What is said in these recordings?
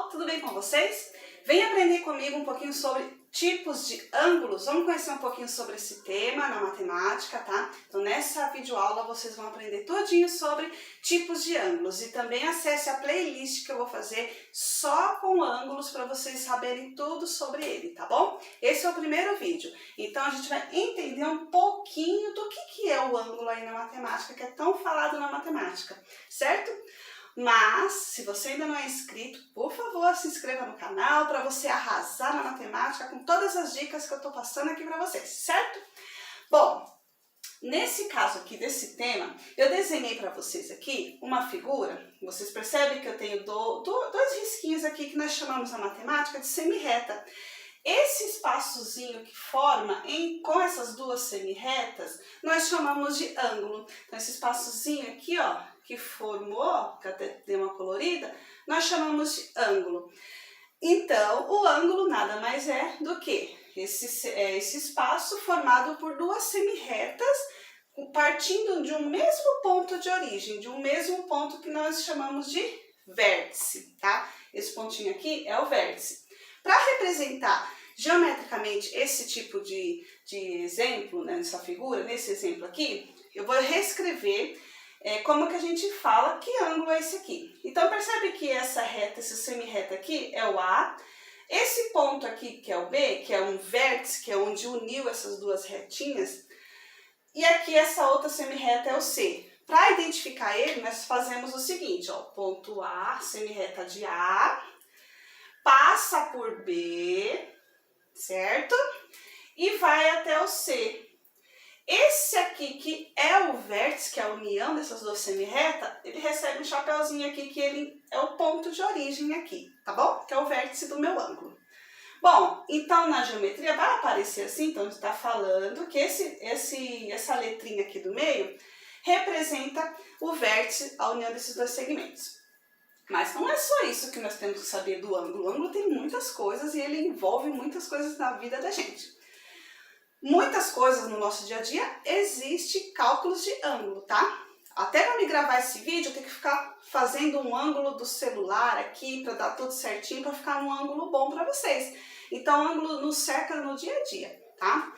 pessoal, tudo bem com vocês? Vem aprender comigo um pouquinho sobre tipos de ângulos. Vamos conhecer um pouquinho sobre esse tema na matemática, tá? Então nessa videoaula vocês vão aprender todinho sobre tipos de ângulos e também acesse a playlist que eu vou fazer só com ângulos para vocês saberem tudo sobre ele, tá bom? Esse é o primeiro vídeo, então a gente vai entender um pouquinho do que é o ângulo aí na matemática, que é tão falado na matemática, certo? Mas, se você ainda não é inscrito, por favor, se inscreva no canal para você arrasar na matemática com todas as dicas que eu estou passando aqui para vocês, certo? Bom, nesse caso aqui desse tema, eu desenhei para vocês aqui uma figura. Vocês percebem que eu tenho dois risquinhos aqui que nós chamamos na matemática de semi-reta. Esse espaçozinho que forma com essas duas semi-retas, nós chamamos de ângulo. Então, esse espaçozinho aqui, ó, que formou, que até deu uma colorida, nós chamamos de ângulo. Então, o ângulo nada mais é do que esse espaço formado por duas semi-retas, partindo de um mesmo ponto de origem, de um mesmo ponto que nós chamamos de vértice, tá? Esse pontinho aqui é o vértice. Para representar geometricamente esse tipo de exemplo, né, nessa figura, nesse exemplo aqui, eu vou reescrever como que a gente fala que ângulo é esse aqui. Então percebe que essa reta, essa semi-reta aqui é o A, esse ponto aqui que é o B, que é um vértice, que é onde uniu essas duas retinhas, e aqui essa outra semi-reta é o C. Para identificar ele, nós fazemos o seguinte, ó, ponto A, semi-reta de A, passa por B, certo? E vai até o C. Esse aqui, que é o vértice, que é a união dessas duas semi-retas, ele recebe um chapeuzinho aqui, que ele é o ponto de origem aqui, tá bom? Que é o vértice do meu ângulo. Bom, então na geometria vai aparecer assim, então a gente está falando que essa letrinha aqui do meio representa o vértice, a união desses dois segmentos. Mas não é só isso que nós temos que saber do ângulo. O ângulo tem muitas coisas e ele envolve muitas coisas na vida da gente. Muitas coisas no nosso dia a dia existe cálculos de ângulo, tá? Até para me gravar esse vídeo, eu tenho que ficar fazendo um ângulo do celular aqui para dar tudo certinho, para ficar um ângulo bom para vocês. Então, o ângulo nos cerca no dia a dia, tá?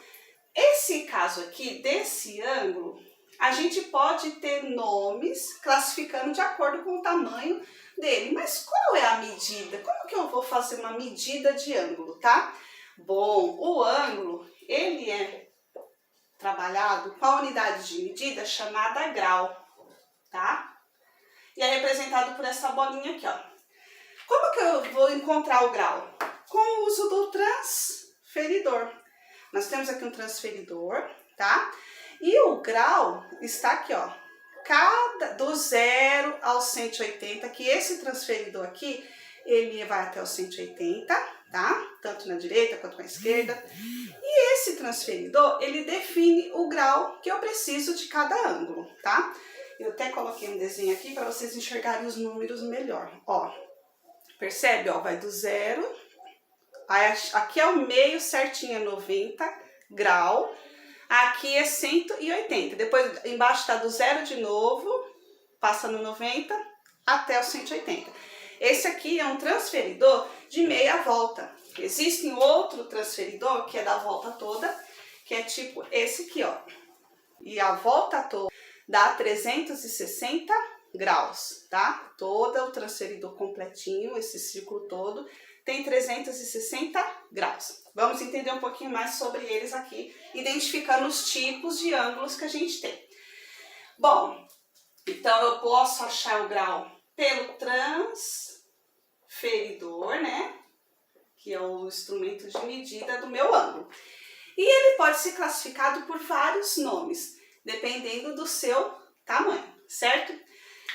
Esse caso aqui, desse ângulo, a gente pode ter nomes classificando de acordo com o tamanho dele. Mas qual é a medida? Como que eu vou fazer uma medida de ângulo, tá? Bom, o ângulo, ele é trabalhado com a unidade de medida chamada grau, tá? E é representado por essa bolinha aqui, ó. Como que eu vou encontrar o grau? Com o uso do transferidor. Nós temos aqui um transferidor, tá? E o grau está aqui, ó. Do 0 ao 180, que esse transferidor aqui, ele vai até o 180, tá? Tanto na direita quanto na esquerda. E esse transferidor, ele define o grau que eu preciso de cada ângulo, tá? Eu até coloquei um desenho aqui para vocês enxergarem os números melhor. Ó, percebe? Ó, vai do 0, aí aqui é o meio certinho, é 90 grau. Aqui é 180. Depois embaixo está do 0 de novo, passa no 90 até o 180. Esse aqui é um transferidor de meia volta. Existe outro transferidor que é da volta toda, que é tipo esse aqui, ó. E a volta toda dá 360 graus, tá? Todo o transferidor completinho, esse círculo todo, tem 360 graus. Vamos entender um pouquinho mais sobre eles aqui, identificando os tipos de ângulos que a gente tem. Bom, então eu posso achar o grau pelo transferidor, né? Que é o instrumento de medida do meu ângulo. E ele pode ser classificado por vários nomes, dependendo do seu tamanho, certo?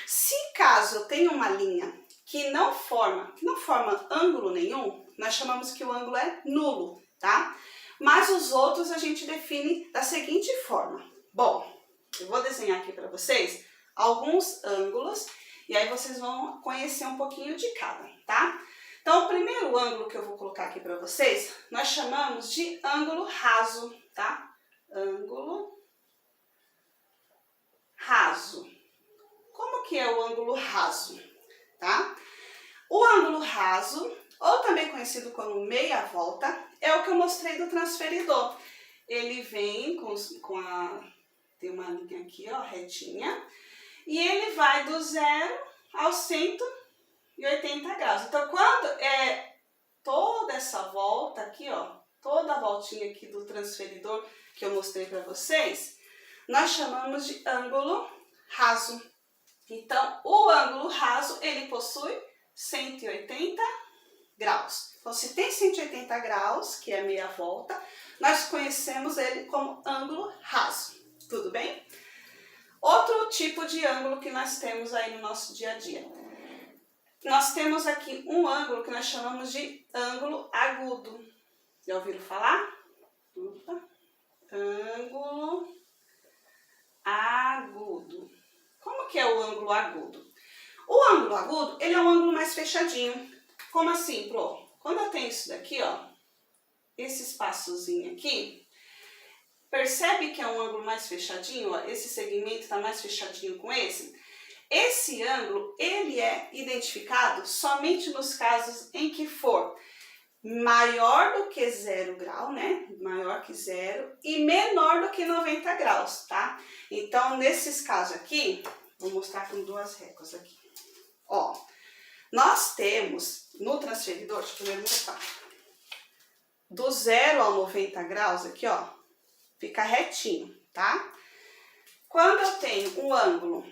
Se caso eu tenha uma linha que não forma ângulo nenhum, nós chamamos que o ângulo é nulo, tá? Mas os outros a gente define da seguinte forma. Bom, eu vou desenhar aqui para vocês alguns ângulos e aí vocês vão conhecer um pouquinho de cada, tá? Então, o primeiro ângulo que eu vou colocar aqui para vocês, nós chamamos de ângulo raso, tá? Ângulo raso. Como que é o ângulo raso, tá? O ângulo raso, ou também conhecido como meia volta, é o que eu mostrei do transferidor. Ele vem tem uma linha aqui, ó, retinha, e ele vai do 0 aos 180 graus. Então, quando é toda essa volta aqui, ó, toda a voltinha aqui do transferidor que eu mostrei para vocês, nós chamamos de ângulo raso. Então, o ângulo raso, ele possui 180 graus. Então, se tem 180 graus, que é meia volta, nós conhecemos ele como ângulo raso. Tudo bem? Outro tipo de ângulo que nós temos aí no nosso dia a dia. Nós temos aqui um ângulo que nós chamamos de ângulo agudo. Já ouviram falar? Opa. Ângulo agudo. Como que é o ângulo agudo? O ângulo agudo, ele é um ângulo mais fechadinho. Como assim, Pro? Quando eu tenho isso daqui, ó, esse espaçozinho aqui, percebe que é um ângulo mais fechadinho, ó, esse segmento está mais fechadinho com esse? Esse ângulo, ele é identificado somente nos casos em que for maior do que 0 grau, né? Maior que 0 e menor do que 90 graus, tá? Então, nesses casos aqui, vou mostrar com duas réguas aqui. Ó, nós temos no transferidor, deixa eu primeiro mostrar, do 0 ao 90 graus aqui, ó, fica retinho, tá? Quando eu tenho um ângulo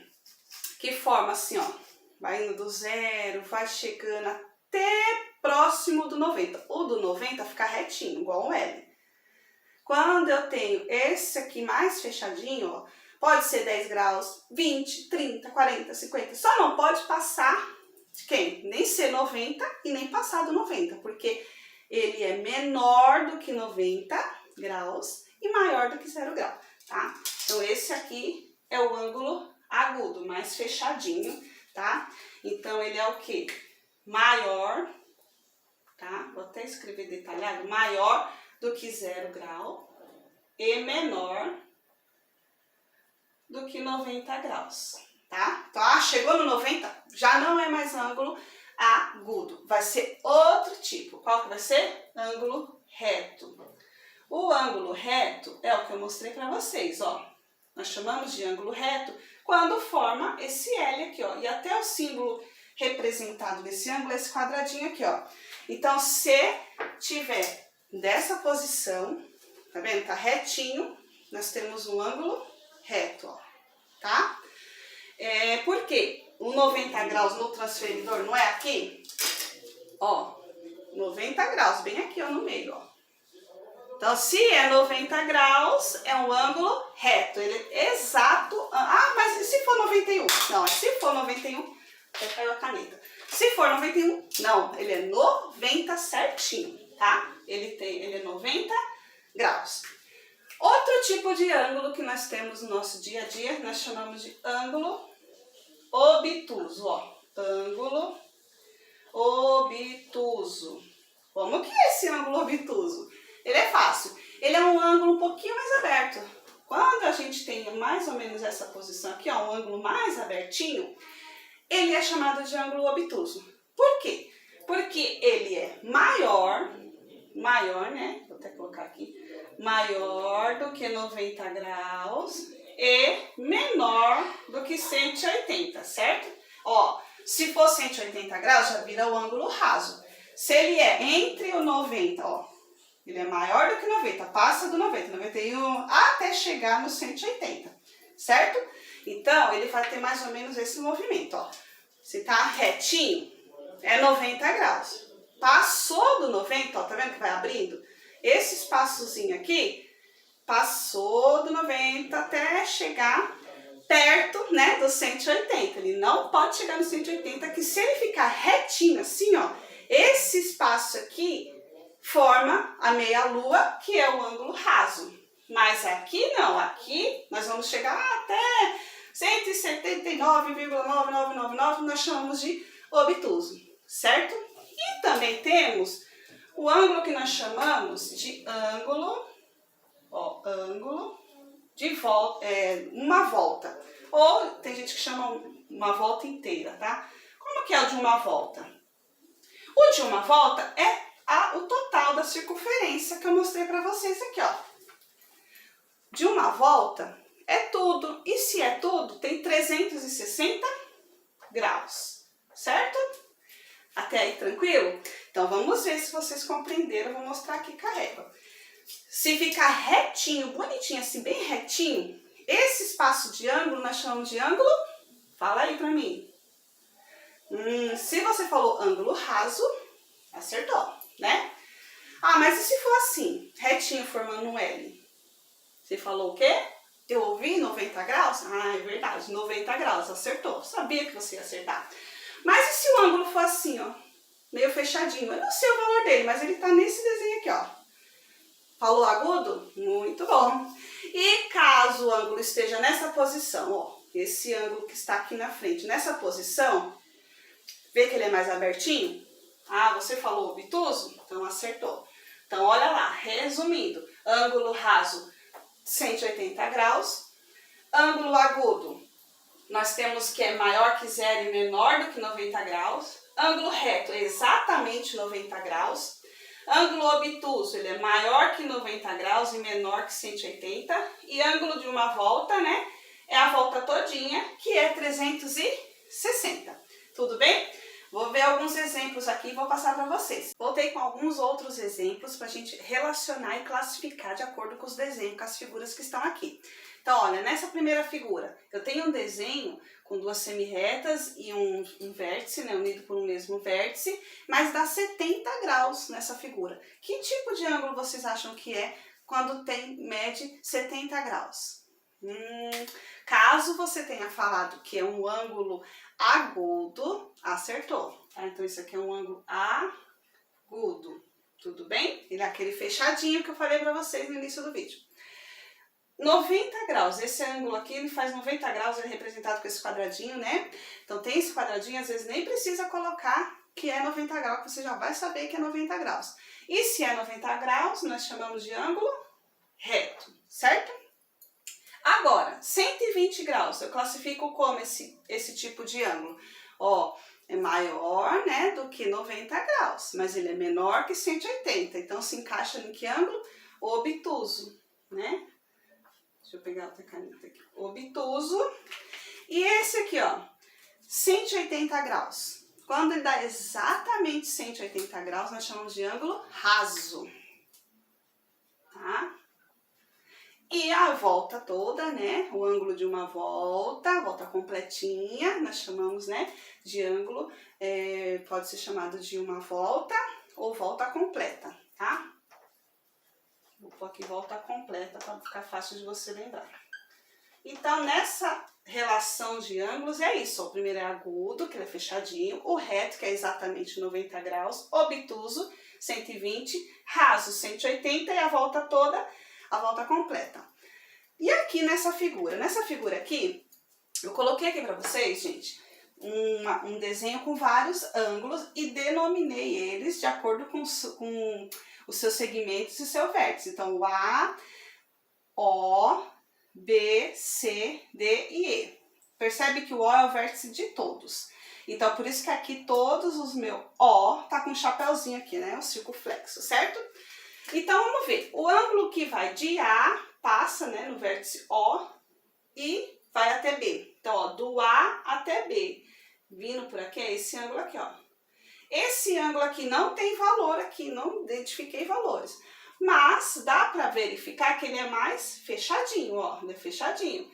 que forma assim, ó, vai indo do 0, vai chegando até próximo do 90. O do 90 fica retinho, igual um L. Quando eu tenho esse aqui mais fechadinho, ó, pode ser 10 graus, 20, 30, 40, 50. Só não pode passar de quem? Nem ser 90 e nem passar do 90, porque ele é menor do que 90 graus e maior do que 0 grau, tá? Então, esse aqui é o ângulo agudo, mais fechadinho, tá? Então, ele é o quê? Maior, tá? Vou até escrever detalhado, maior do que 0 grau e menor do que 90 graus, tá? Então, chegou no 90, já não é mais ângulo agudo, vai ser outro tipo. Qual que vai ser? Ângulo reto. O ângulo reto é o que eu mostrei para vocês, ó. Nós chamamos de ângulo reto quando forma esse L aqui, ó. E até o símbolo representado desse ângulo é esse quadradinho aqui, ó. Então, se tiver dessa posição, tá vendo? Tá retinho, nós temos um ângulo reto, ó, tá? Por quê? O 90 graus no transferidor não é aqui? Ó, 90 graus, bem aqui, ó, no meio, ó. Então, se é 90 graus, é um ângulo reto, ele é exato. Ah, mas e se for 91? Não, se for 91, até caiu a caneta. Se for 91, não, ele é 90 certinho, tá? Ele é 90 graus. Outro tipo de ângulo que nós temos no nosso dia a dia, nós chamamos de ângulo obtuso, ó. Ângulo obtuso. Como que é esse ângulo obtuso? Ele é fácil. Ele é um ângulo um pouquinho mais aberto. Quando a gente tem mais ou menos essa posição aqui, ó, um ângulo mais abertinho, ele é chamado de ângulo obtuso. Por quê? Porque ele é maior, né? Vou até colocar aqui. Maior do que 90 graus e menor do que 180, certo? Ó, se for 180 graus, já vira o ângulo raso. Se ele é entre o 90, ó, ele é maior do que 90, passa do 90, 91, até chegar no 180, certo? Então, ele vai ter mais ou menos esse movimento, ó. Se tá retinho, é 90 graus. Passou do 90, ó, tá vendo que vai abrindo? Esse espaçozinho aqui, passou do 90 até chegar perto, né, do 180. Ele não pode chegar no 180, que se ele ficar retinho assim, ó, esse espaço aqui forma a meia-lua, que é o ângulo raso. Mas aqui não, aqui nós vamos chegar até 179,9999, nós chamamos de obtuso, certo? E também temos o ângulo que nós chamamos de ângulo, ó, ângulo de volta, uma volta. Ou tem gente que chama uma volta inteira, tá? Como que é o de uma volta? de uma volta é o total da circunferência que eu mostrei para vocês aqui, ó. De uma volta é tudo. E se é tudo, tem 360 graus, certo? Até aí, tranquilo? Então, vamos ver se vocês compreenderam. Eu vou mostrar aqui com a régua. Se ficar retinho, bonitinho, assim, bem retinho, esse espaço de ângulo nós chamamos de ângulo. Fala aí pra mim. Se você falou ângulo raso, acertou, né? Ah, mas e se for assim, retinho formando um L? Você falou o quê? Eu ouvi 90 graus? Ah, é verdade, 90 graus, acertou. Sabia que você ia acertar. Mas e se o ângulo for assim, ó, meio fechadinho? Eu não sei o valor dele, mas ele tá nesse desenho aqui, ó. Falou agudo? Muito bom. E caso o ângulo esteja nessa posição, ó, esse ângulo que está aqui na frente, nessa posição, vê que ele é mais abertinho? Ah, você falou obtuso? Então acertou. Então olha lá, resumindo, ângulo raso 180 graus, ângulo agudo, nós temos que é maior que zero e menor do que 90 graus, ângulo reto exatamente 90 graus, ângulo obtuso, ele é maior que 90 graus e menor que 180, e ângulo de uma volta, né, é a volta todinha, que é 360. Tudo bem? Vou ver alguns exemplos aqui e vou passar para vocês. Voltei com alguns outros exemplos para a gente relacionar e classificar de acordo com os desenhos, com as figuras que estão aqui. Então, olha, nessa primeira figura, eu tenho um desenho com duas semirretas e um vértice, né, unido por um mesmo vértice, mas dá 70 graus nessa figura. Que tipo de ângulo vocês acham que é quando mede 70 graus? Caso você tenha falado que é um ângulo agudo, acertou. Tá? Então, isso aqui é um ângulo agudo. Tudo bem? Ele é aquele fechadinho que eu falei para vocês no início do vídeo. 90 graus. Esse ângulo aqui, ele faz 90 graus, ele é representado com esse quadradinho, né? Então, tem esse quadradinho, às vezes nem precisa colocar que é 90 graus, que você já vai saber que é 90 graus. E se é 90 graus, nós chamamos de ângulo reto, certo? Agora, 120 graus, eu classifico como esse tipo de ângulo? Ó, é maior, né, do que 90 graus, mas ele é menor que 180. Então, se encaixa em que ângulo? Obtuso, né? Deixa eu pegar outra caneta aqui. Obtuso. E esse aqui, ó, 180 graus. Quando ele dá exatamente 180 graus, nós chamamos de ângulo raso. Tá? E a volta toda, né, o ângulo de uma volta, volta completinha, nós chamamos, né, de ângulo, pode ser chamado de uma volta ou volta completa, tá? Vou pôr aqui volta completa para ficar fácil de você lembrar. Então, nessa relação de ângulos é isso, o primeiro é agudo, que ele é fechadinho, o reto, que é exatamente 90 graus, obtuso, 120, raso, 180 e a volta toda, a volta completa. E aqui nessa figura aqui, eu coloquei aqui para vocês, gente, um desenho com vários ângulos e denominei eles de acordo com os seus segmentos e seu vértice. Então, o A, O, B, C, D e E. Percebe que o O é o vértice de todos. Então, por isso que aqui todos os meus O tá com um chapéuzinho aqui, né? O circunflexo, certo? Então, vamos ver. O ângulo que vai de A passa, né, no vértice O e vai até B. Então, ó, do A até B, vindo por aqui, é esse ângulo aqui, ó. Esse ângulo aqui não tem valor aqui, não identifiquei valores. Mas dá para verificar que ele é mais fechadinho, ó, ele é fechadinho.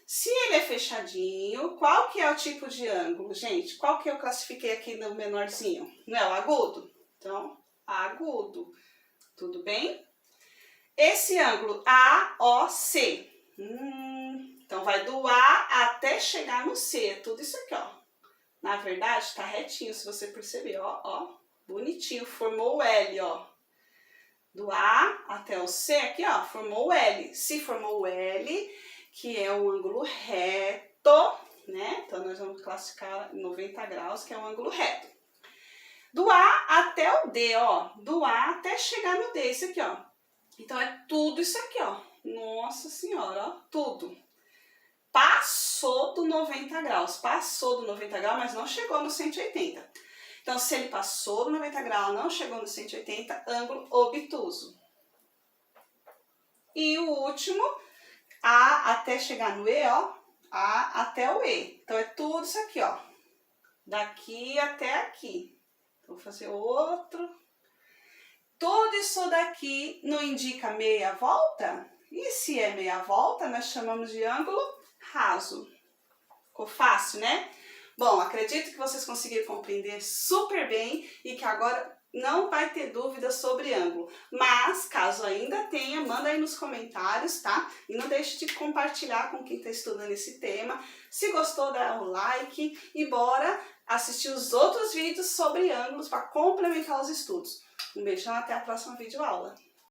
Se ele é fechadinho, qual que é o tipo de ângulo, gente? Qual que eu classifiquei aqui no menorzinho? Não é o agudo? Então, agudo. Tudo bem? Esse ângulo AOC. Então, vai do A até chegar no C. É tudo isso aqui, ó. Na verdade, tá retinho, se você perceber, ó, ó. Bonitinho, formou o L, ó. Do A até o C aqui, ó, formou o L. Se formou o L, que é um ângulo reto, né? Então, nós vamos classificar 90 graus, que é um ângulo reto. Do A até o D, ó. Do A até chegar no D, esse aqui, ó. Então, é tudo isso aqui, ó. Nossa Senhora, ó. Tudo. Passou do 90 graus. Passou do 90 graus, mas não chegou no 180. Então, se ele passou do 90 graus, não chegou no 180, ângulo obtuso. E o último, A até chegar no E, ó, A até o E. Então, é tudo isso aqui, ó, daqui até aqui. Vou fazer outro. Tudo isso daqui não indica meia volta? E se é meia volta, nós chamamos de ângulo raso. Ficou fácil, né? Bom, acredito que vocês conseguiram compreender super bem e que agora não vai ter dúvida sobre ângulo. Mas, caso ainda tenha, manda aí nos comentários, tá? E não deixe de compartilhar com quem está estudando esse tema. Se gostou, dá um like e bora assistir os outros vídeos sobre ângulos para complementar os estudos. Um beijão, até a próxima videoaula.